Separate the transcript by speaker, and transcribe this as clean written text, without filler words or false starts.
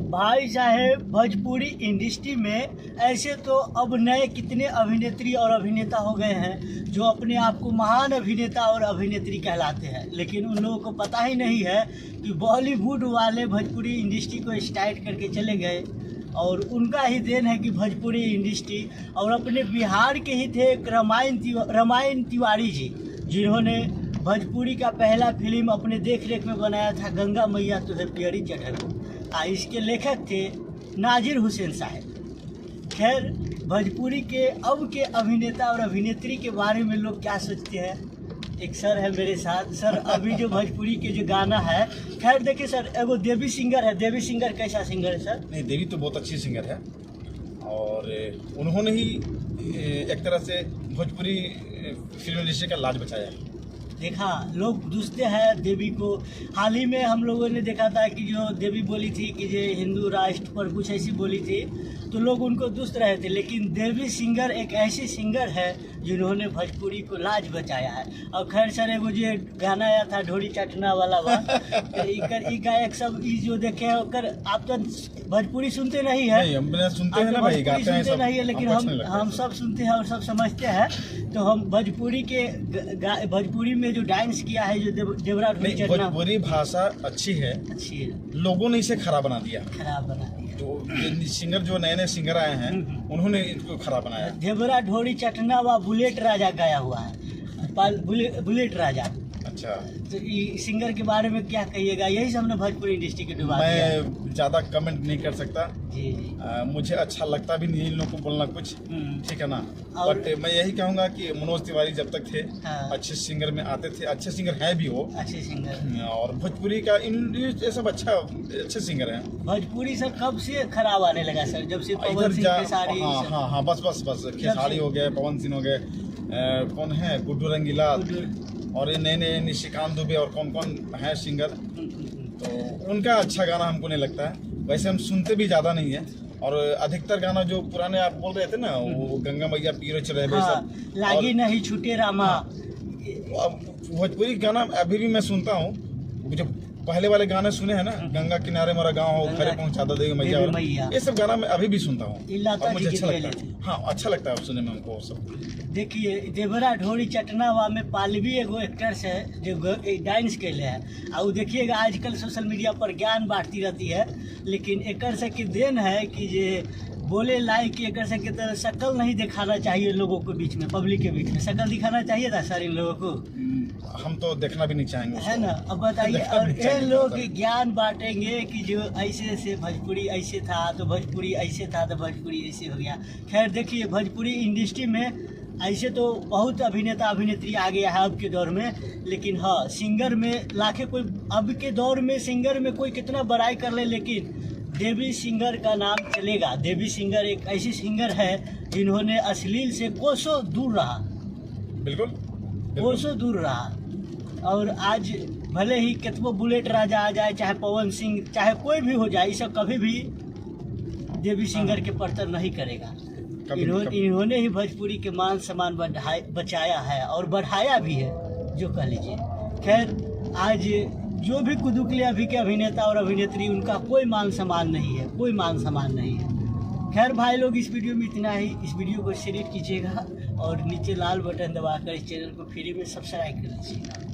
Speaker 1: भाई साहेब, भोजपुरी इंडस्ट्री में ऐसे तो अब नए कितने अभिनेत्री और अभिनेता हो गए हैं जो अपने आप को महान अभिनेता और अभिनेत्री कहलाते हैं, लेकिन उन लोगों को पता ही नहीं है कि बॉलीवुड वाले भोजपुरी इंडस्ट्री को स्टार्ट करके चले गए। और उनका ही देन है कि भोजपुरी इंडस्ट्री, और अपने बिहार के ही थे एक रामायण तिवारी जी, जिन्होंने भोजपुरी का पहला फिल्म अपने देख रेख में बनाया था गंगा मैया तुहे पियरी चढ़ल। इसके लेखक थे नाजिर हुसैन साहब। खैर, भोजपुरी के अब के अभिनेता और अभिनेत्री के बारे में लोग क्या सोचते हैं, एक सर है मेरे साथ। सर, अभी जो भोजपुरी के जो गाना है, खैर देखिए सर, एगो देवी सिंगर है। देवी सिंगर कैसा सिंगर है सर?
Speaker 2: नहीं, देवी तो बहुत अच्छी सिंगर है और उन्होंने ही एक तरह से भोजपुरी फिल्म इंडस्ट्री का लाज बचाया है।
Speaker 1: देखा, लोग दूसते हैं देवी को। हाल ही में हम लोगों ने देखा था कि जो देवी बोली थी कि जो हिंदू राष्ट्र पर कुछ ऐसी बोली थी, तो लोग उनको दुष्ट रहे थे। लेकिन देवी सिंगर एक ऐसी सिंगर है जिन्होंने भोजपुरी को लाज बचाया है। और खैर सर, एगो जो गाना आया था ढोरी चटना वाला ई गायक सब ई जो देखे हैं ओकर, आप तो भोजपुरी सुनते नहीं है।
Speaker 2: नहीं, सुनते हैं ना भाई, गाते हैं,
Speaker 1: सुनते नहीं है, लेकिन हम सब सुनते हैं और सब समझते हैं। तो हम भोजपुरी में जो डांस किया है, जो देवरा ढोरी चटना,
Speaker 2: भोजपुरी भाषा अच्छी है, लोगों ने इसे खराब बना दिया। तो सिंगर जो नए सिंगर आए हैं उन्होंने इसको खराब बनाया।
Speaker 1: देवरा ढोरी चटना व बुलेट राजा गाया हुआ है, बुलेट राजा।
Speaker 2: अच्छा,
Speaker 1: तो ये सिंगर के बारे में क्या कहिएगा? यही सब ने भोजपुरी इंडस्ट्री के डुबा दिया।
Speaker 2: मैं ज्यादा कमेंट नहीं कर सकता
Speaker 1: जी।
Speaker 2: मुझे अच्छा लगता भी नहीं इन लोगों को बोलना कुछ, ठीक है ना। बट मैं यही कहूँगा कि मनोज तिवारी जब तक थे, अच्छे सिंगर में आते थे, अच्छे सिंगर हैं भी वो,
Speaker 1: अच्छे सिंगर।
Speaker 2: और भोजपुरी का ये सब अच्छे सिंगर हैं।
Speaker 1: भोजपुरी सर कब से खराब आने लगा सर? जब से पवन सिंह खेसारी।
Speaker 2: हाँ, बस खेसारी हो गए, पवन सिंह हो गए, कौन है, गुड्डू रंगीला, और ये नए निशिकांत दुबे, और कौन कौन है सिंगर। तो उनका अच्छा गाना हमको नहीं लगता है। वैसे हम सुनते भी ज़्यादा नहीं है, और अधिकतर गाना जो पुराने आप बोल रहे थे ना, वो गंगा मैया पीरो चढ़े,
Speaker 1: लागी नहीं छूटे रामा।
Speaker 2: भोजपुरी गाना अभी भी मैं सुनता हूँ। जो पहले वाले गाने सुने हैं ना, गंगा किनारे मेरा गाँव हो, घरे पहुँचा दो देवी मैया, ये सब गाना मैं अभी भी सुनता हूँ और मुझे अच्छा लगता है। हाँ, अच्छा लगता है सुनने में हमको सब।
Speaker 1: देखिए, देवरा ढोरी चटनावा में पालवी एगो एक्टर्स है जो डांस कैले हैं। और देखिएगा, आजकल सोशल मीडिया पर ज्ञान बांटती रहती है, लेकिन एकर से की देन है कि जे बोले लायक एकर से की तरह शक्ल नहीं दिखाना चाहिए लोगों के बीच में, पब्लिक के बीच में शक्ल दिखाना चाहिए था सर इन लोगों को।
Speaker 2: हम तो देखना भी नहीं चाहेंगे,
Speaker 1: है ना। अब बताइए, और ये लोग ज्ञान बांटेंगे कि जो ऐसे से भोजपुरी ऐसे था तो भोजपुरी ऐसे था तो भोजपुरी ऐसे हो गया। खैर देखिए, भोजपुरी इंडस्ट्री में ऐसे तो बहुत अभिनेता अभिनेत्री आ गया है अब के दौर में, लेकिन हाँ, सिंगर में लाखे कोई अब के दौर में सिंगर में कोई कितना बड़ाई कर ले, लेकिन देवी सिंगर का नाम चलेगा। देवी सिंगर एक ऐसी सिंगर है जिन्होंने अश्लील से कोसों दूर रहा,
Speaker 2: बिल्कुल
Speaker 1: कोसों दूर रहा। और आज भले ही कितनो बुलेट राजा आ जाए, चाहे पवन सिंह, चाहे कोई भी हो जाए, ये सब कभी भी देवी सिंगर के परतर नहीं करेगा। इन्होंने ही भोजपुरी के मान सम्मान बचाया है और बढ़ाया भी है, जो कह लीजिए। खैर, आज जो भी कुदुकले अभी के अभिनेता और अभिनेत्री, उनका कोई मान सम्मान नहीं है, कोई मान सम्मान नहीं है। खैर भाई लोग, इस वीडियो में इतना ही। इस वीडियो को शेयर कीजिएगा और नीचे लाल बटन दबाकर इस चैनल को फ्री में सब्सक्राइब कर लीजिएगा।